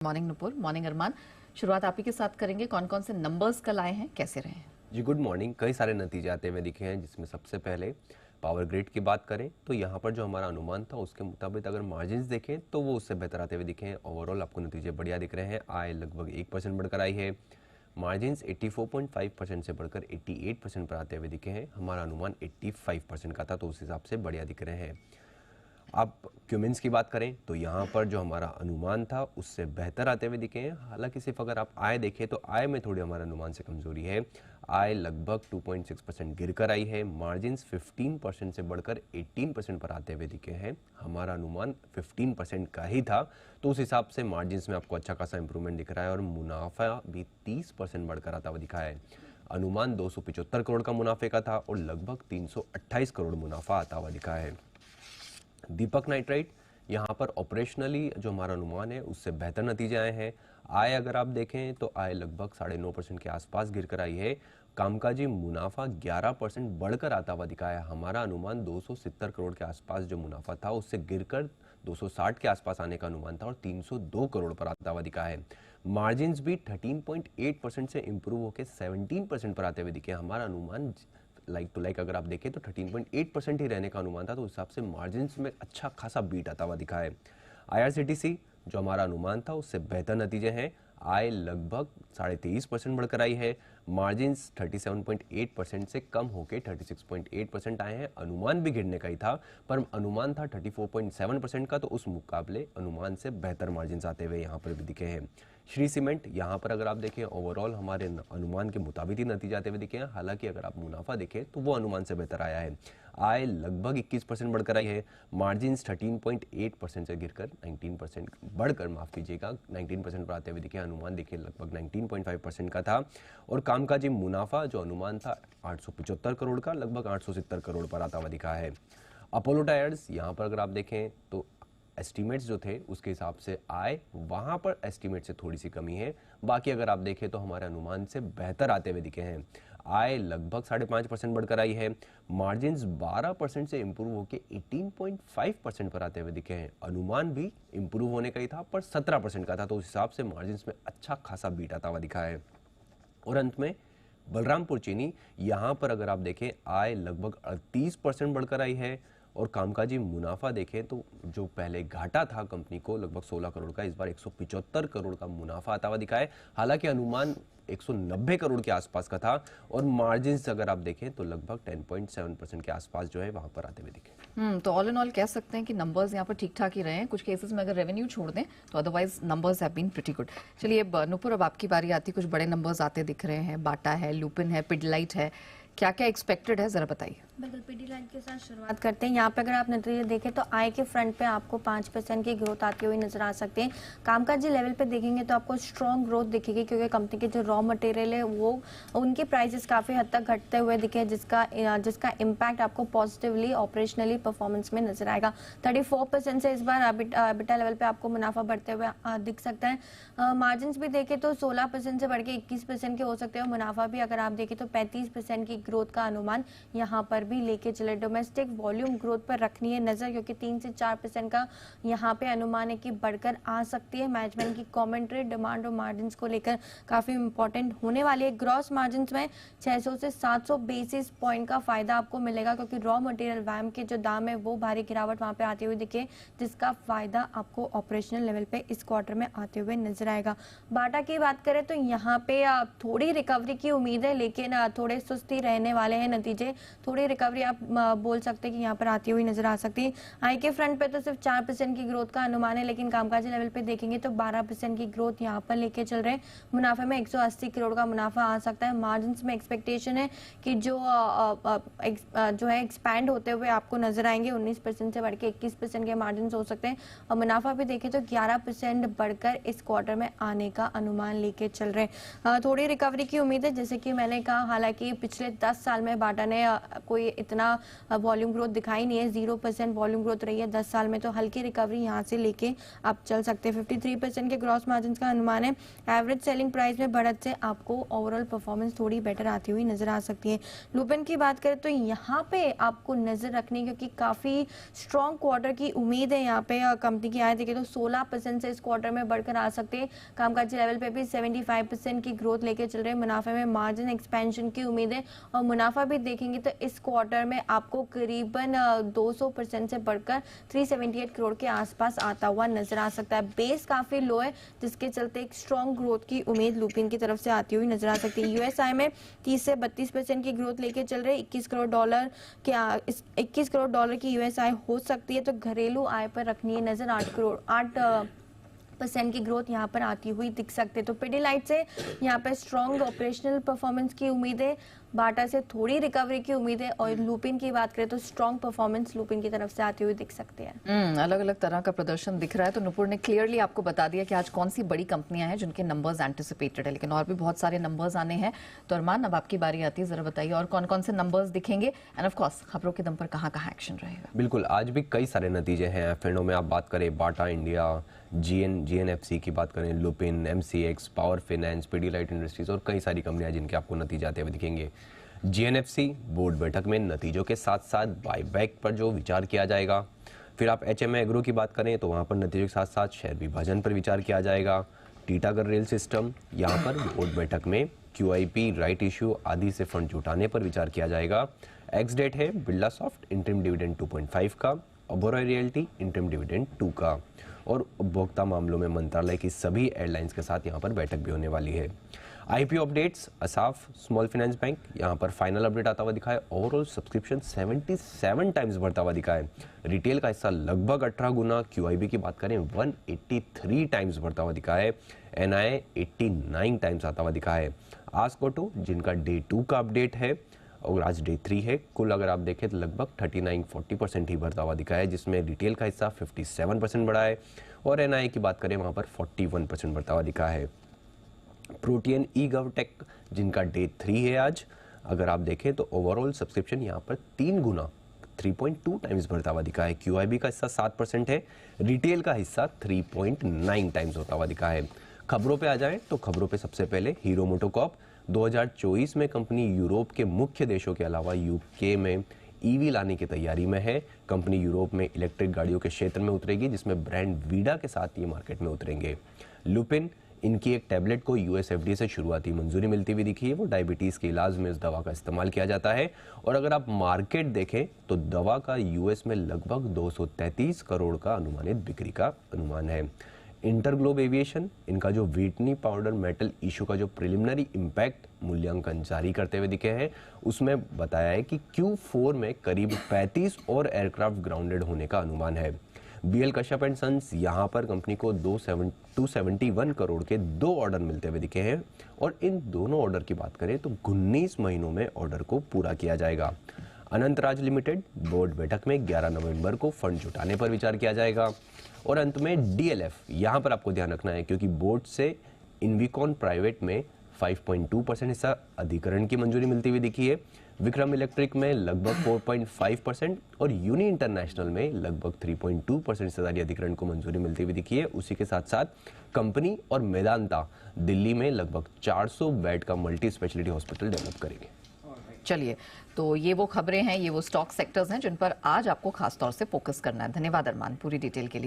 Morning Nupur, morning अरमान। शुरुआत आप ही के साथ करेंगे। कौन कौन से नंबर्स कल आए हैं, कैसे रहे हैं? जी गुड मॉर्निंग। कई सारे नतीजे आते हुए दिखे हैं, जिसमें सबसे पहले पावर ग्रिड की बात करें तो यहाँ पर जो हमारा अनुमान था उसके मुताबिक अगर मार्जिन्स देखें तो वो उससे बेहतर आते हुए दिखे हैं। ओवरऑल आपको नतीजे बढ़िया दिख रहे हैं। आय लगभग 1% बढ़कर आई है। मार्जिन्स 84.5% से बढ़कर 88% पर आते हुए दिखे हैं। हमारा अनुमान 85% का था, तो उस हिसाब से बढ़िया दिख रहे हैं। आप क्यूमिन्स की बात करें तो यहाँ पर जो हमारा अनुमान था उससे बेहतर आते हुए दिखे हैं। हालांकि सिर्फ अगर आप आय देखें तो आय में थोड़ी हमारे अनुमान से कमजोरी है। आय लगभग 2.6% गिर कर आई है। मार्जिन्स 15% से बढ़कर 18% पर आते हुए दिखे हैं। हमारा अनुमान 15% का ही था, तो उस हिसाब से मार्जिन्स में आपको अच्छा खासा इंप्रूवमेंट दिख रहा है। और मुनाफा भी 30% बढ़कर आता हुआ दिखा है। अनुमान 275 करोड़ का मुनाफे का था और लगभग 328 करोड़ मुनाफा आता हुआ दिखा है। दीपक नाइट्राइट यहाँ पर ऑपरेशनली जो हमारा अनुमान है उससे बेहतर नतीजे आए हैं। आय अगर आप देखें तो आय लगभग 9.5% के आसपास गिर कर आई है। कामकाजी मुनाफा 11% बढ़कर आता हुआ दिखा है। हमारा अनुमान 270 करोड़ के आसपास जो मुनाफा था उससे गिरकर 260 के आसपास आने का अनुमान था और 302 करोड़ पर आता हुआ दिखा है। मार्जिन्स भी 13.8% से इंप्रूव होकर 17% पर आते हुए दिखे। हमारा अनुमान लाइक टू लाइक अगर आप देखें तो 13.8% ही रहने का अनुमान था, तो उस हिसाब से मार्जिन्स में अच्छा खासा बीट आता हुआ दिखा है। IRCTC जो हमारा अनुमान था उससे बेहतर नतीजे हैं। आय लगभग 23.5% बढ़कर आई है। मार्जिन्स 37.8% से कम होकर 36.8% आए हैं। अनुमान भी गिरने का ही था, पर अनुमान था 34.7% का, तो उस मुकाबले अनुमान से बेहतर मार्जिन्स आते हुए यहाँ पर भी दिखे हैं। श्री सीमेंट यहाँ पर अगर आप देखें ओवरऑल हमारे अनुमान के मुताबिक ही नतीजे आते हुए दिखे हैं। हालांकि अगर आप मुनाफा देखें तो वो अनुमान से बेहतर आया है। आय लगभग 21% बढ़कर आई है। मार्जिन्स 13.8% से गिरकर 19% बढ़कर, माफ कीजिएगा, 19% पर आते हुए दिखे। अनुमान देखिए लगभग 19.5% का था। और कामकाजी मुनाफा जो अनुमान था 875 करोड़ का, लगभग 870 करोड़ पर आता हुआ दिखा है। अपोलो टायर्स यहाँ पर अगर आप देखें तो एस्टीमेट्स जो थे उसके हिसाब से आय वहाँ पर एस्टीमेट से थोड़ी सी कमी है। बाकी अगर आप देखें तो हमारे अनुमान से बेहतर आते हुए दिखे हैं। आय लगभग 5.5% बढ़कर आई है। मार्जिन्स 12% से इंप्रूव होकर 18.5% पर आते हुए दिखे हैं। अनुमान भी इंप्रूव होने का ही था, पर 17% का था, तो उस हिसाब से मार्जिन्स में अच्छा खासा बीट आता हुआ दिखा है। और अंत में बलरामपुर चीनी, यहाँ पर अगर आप देखें आय लगभग 38% बढ़कर आई है। और कामकाजी मुनाफा देखें तो जो पहले घाटा था कंपनी को लगभग 16 करोड़ का, इस बार 175 करोड़ का मुनाफा आता हुआ दिखा है। हालांकि अनुमान 190 करोड़ के आसपास का था। और मार्जिन्स अगर आप देखें तो लगभग 10.7% के आसपास जो है वहां पर आते हुए दिखे। तो ऑल इन ऑल कह सकते हैं कि नंबर्स यहाँ पर ठीक ठाक ही रहे हैं। कुछ केसेस में अगर रेवेन्यू छोड़ दें तो otherwise numbers have been pretty good. चलिए नुपुर, अब आपकी बारी आती। कुछ बड़े नंबर्स आते दिख रहे हैं। बाटा है, लुपिन है, पिडिलाइट है, क्या क्या एक्सपेक्टेड है, जरा बताइए। बिल्कुल, पिडिलाइट के साथ शुरुआत करते हैं। यहाँ पे अगर आप नतीजे देखें तो आय के फ्रंट पे आपको 5% की ग्रोथ आती हुई नजर आ सकती है। कामकाजी लेवल पे देखेंगे तो आपको स्ट्रॉन्ग ग्रोथ दिखेगी, क्योंकि कंपनी के जो रॉ मटेरियल है वो उनके प्राइसेस काफी हद तक घटते हुए दिखे, जिसका इम्पैक्ट आपको पॉजिटिवली ऑपरेशनली परफॉर्मेंस में नजर आएगा। 34% से इस बार एबिटा लेवल पे आपको मुनाफा बढ़ते हुए दिख सकता है। मार्जिन भी देखें तो 16% से बढ़ के 21% के हो सकते हैं। मुनाफा भी अगर आप देखें तो 35% की ग्रोथ का अनुमान यहाँ पर भी लेके चले। डोमेस्टिक वॉल्यूम ग्रोथ पर रखनी है नजर, क्योंकि 3 से 4% का यहाँ पे अनुमान है कि बढ़कर आ सकती है। मैनेजमेंट की कमेंट्री डिमांड और मार्जिन्स को लेकर काफी इंपॉर्टेंट होने वाली है। ग्रॉस मार्जिन्स में 600 से 700 बेसिस पॉइंट का फायदा आपको मिलेगा, क्योंकि रॉ मटेरियल वैम के जो दाम है वो भारी गिरावट वहां पे आते हुए दिखे, जिसका फायदा आपको ऑपरेशनल लेवल पे इस क्वार्टर में आते हुए नजर आएगा। बाटा की बात करें तो यहाँ पे थोड़ी रिकवरी की उम्मीद है, लेकिन थोड़े सुस्ती रहने वाले हैं नतीजे। थोड़ी रिकवरी आप बोल सकते हैं कि यहाँ पर आती हुई नजर आ सकती है। आई के फ्रंट पे तो सिर्फ 4% की ग्रोथ का अनुमान है, लेकिन कामकाजी लेवल पे देखेंगे तो 12% की ग्रोथ यहाँ पर लेके चल रहे हैं। मुनाफे में 180 करोड़ का मुनाफा आ सकता है। मार्जिन में एक्सपेक्टेशन है कि जो है एक्सपैंड होते हुए आपको नजर आएंगे। 19% से बढ़ के 21% के मार्जिन हो सकते हैं। और मुनाफा भी देखें तो 11% बढ़कर इस क्वार्टर में आने का अनुमान लेके चल रहे हैं। थोड़ी रिकवरी की उम्मीद है, जैसे कि मैंने कहा। हालांकि पिछले 10 साल में बाटा ने कोई इतना वॉल्यूम ग्रोथ दिखाई नहीं है, 0% वॉल्यूम ग्रोथ रही है 10 साल में, तो हल्की रिकवरी यहाँ से लेके आप चल सकते हैं। 53% के ग्रॉस मार्जिन का अनुमान है। एवरेज सेलिंग प्राइस में बढ़त से आपको ओवरऑल परफॉर्मेंस थोड़ी बेटर आती हुई नजर आ सकती है। लुपिन की बात करें तो यहाँ पे आपको नजर रखनी, क्योंकि काफी स्ट्रॉन्ग क्वार्टर की उम्मीद है यहाँ पे कंपनी की आए देखे तो 16% से इस क्वार्टर में बढ़कर आ सकते हैं। कामकाजी लेवल पे भी 75% की ग्रोथ लेके चल रहे हैं। मुनाफे में मार्जिन एक्सपेंशन की उम्मीद है और मुनाफा भी देखेंगे तो इस क्वार्टर में आपको करीबन 200% से बढ़कर 378 करोड़ के आसपास आता हुआ नजर आ सकता है। बेस काफी लो है जिसके चलते एक स्ट्रॉन्ग ग्रोथ की उम्मीद लुपिन की तरफ से आती हुई नजर आ सकती है। यूएसआई में 30 से 32% की ग्रोथ लेके चल रहे हैं। 21 करोड़ डॉलर की यूएसआई हो सकती है, तो घरेलू आय पर रखनी है नजर 8% की ग्रोथ यहाँ पर आती हुई दिख सकते। तो पिडिलाइट से यहाँ पर स्ट्रॉन्ग ऑपरेशनल परफॉर्मेंस की उम्मीद है, बाटा से थोड़ी रिकवरी की उम्मीद है और लुपिन की बात करें तो स्ट्रॉन्ग परफॉर्मेंस लुपिन की तरफ से आती हुई दिख सकती है। अलग अलग तरह का प्रदर्शन दिख रहा है। तो नुपुर ने क्लियरली आपको बता दिया कि आज कौन सी बड़ी कंपनियां हैं जिनके नंबर्स एंटिसिपेटेड है, लेकिन और भी बहुत सारे नंबर्स आने हैं। तो अरमान, अब आपकी बारी आती है, जरा बताइए और कौन कौन से नंबर्स दिखेंगे एंड ऑफ कोर्स खबरों के दम पर कहाँ कहाँ एक्शन रहेगा। बिल्कुल, आज भी कई सारे नतीजे हैं। एफ&ओ में आप बात करें, बाटा इंडिया, जीएनएफसी की बात करें, Lupin, MCX, power finance, Pidilite industries और कई सारी कंपनियां जिनके आपको नतीजे आते हुए दिखेंगे। जीएनएफसी बोर्ड बैठक में नतीजों के साथ साथ बायबैक पर जो विचार किया जाएगा। फिर आप एचएमआई एग्रो की बात करें तो वहाँ पर नतीजों के साथ साथ शेयर विभाजन पर विचार किया जाएगा। टीटागढ़ रेल सिस्टम, यहाँ पर बोर्ड बैठक में क्यूआईपी, राइट इश्यू आदि से फंड जुटाने पर विचार किया जाएगा। एक्स डेट है बिरला सॉफ्ट इंटरिम डिविडेंड 2.5 का, ओबेरॉय रियल्टी इंटरिम डिविडेंड 2 का, और उपभोक्ता मामलों में मंत्रालय की सभी एयरलाइंस के साथ यहाँ पर बैठक भी होने वाली है। IPO updates, Asaf small finance bank, यहाँ पर फाइनल अपडेट आता हुआ दिखा है। ओवरऑल सब्सक्रिप्शन 77 टाइम्स बढ़ता हुआ दिखा है। रिटेल का हिस्सा लगभग 18 गुना, क्यूआईबी की बात करें 183 टाइम्स बढ़ता हुआ दिखा है। एनआईए 89 टाइम्स आता हुआ दिखा है। आस्कोटो, जिनका डे 2 का अपडेट है और आज डे 3 है, कुल अगर आप देखें तो लगभग 39-40% ही बढ़ता हुआ दिखा है, जिसमें रिटेल का हिस्सा 57% बढ़ा है और एनआईए की बात करें वहाँ पर 41% बढ़ता हुआ दिखा है। प्रोटियन ई गवटेक, जिनका डे 3 है आज, अगर आप देखें तो ओवरऑल सब्सक्रिप्शन यहाँ पर 3 गुना 3.2 टाइम्स बढ़ता हुआ दिखा है। क्यूआईबी का हिस्सा 7% है, रिटेल का हिस्सा 3.9 टाइम्स होता हुआ दिखा है। खबरों पे आ जाएं तो खबरों पे सबसे पहले हीरो मोटोकॉर्प 2024 में कंपनी यूरोप के मुख्य देशों के अलावा यूके में ईवी लाने की तैयारी में है। कंपनी यूरोप में इलेक्ट्रिक गाड़ियों के क्षेत्र में उतरेगी, जिसमें ब्रांड वीडा के साथ ये मार्केट में उतरेंगे। लुपिन, इनकी एक टैबलेट को यूएस एफडीए से शुरुआती मंजूरी मिलती हुई दिखी है। वो डायबिटीज़ के इलाज में इस दवा का इस्तेमाल किया जाता है और अगर आप मार्केट देखें तो दवा का यूएस में लगभग 233 करोड़ का अनुमानित बिक्री का अनुमान है। इंटरग्लोब एविएशन, इनका जो व्हिटनी पाउडर मेटल इशू का जो प्रिलिमिनरी इम्पैक्ट मूल्यांकन जारी करते हुए दिखे हैं, उसमें बताया है कि Q4 में करीब 35 और एयरक्राफ्ट ग्राउंडेड होने का अनुमान है। बीएल कश्यप एंड सन्स, यहाँ पर कंपनी को 271 करोड़ के 2 ऑर्डर मिलते हुए दिखे हैं और इन दोनों ऑर्डर की बात करें तो 19 महीनों में ऑर्डर को पूरा किया जाएगा। अनंतराज लिमिटेड, बोर्ड बैठक में 11 नवंबर को फंड जुटाने पर विचार किया जाएगा। और अंत में डीएलएफ, यहाँ पर आपको ध्यान रखना है क्योंकि बोर्ड से इन्विकॉन प्राइवेट में 5.2% हिस्सा अधिकरण की मंजूरी मिलती हुई दिखी है। विक्रम इलेक्ट्रिक में लगभग 4.5% और यूनी इंटरनेशनल में लगभग 3.2% हिस्सेदारी अधिकरण को मंजूरी मिलती हुई दिखी है। उसी के साथ साथ कंपनी और मेदांता दिल्ली में लगभग 400 बेड का मल्टी स्पेशलिटी हॉस्पिटल डेवलप करेंगे। चलिए, तो ये वो खबरें हैं, ये वो स्टॉक सेक्टर्स हैं जिन पर आज आपको खास तौर से फोकस करना है। धन्यवाद अरमान पूरी डिटेल के लिए।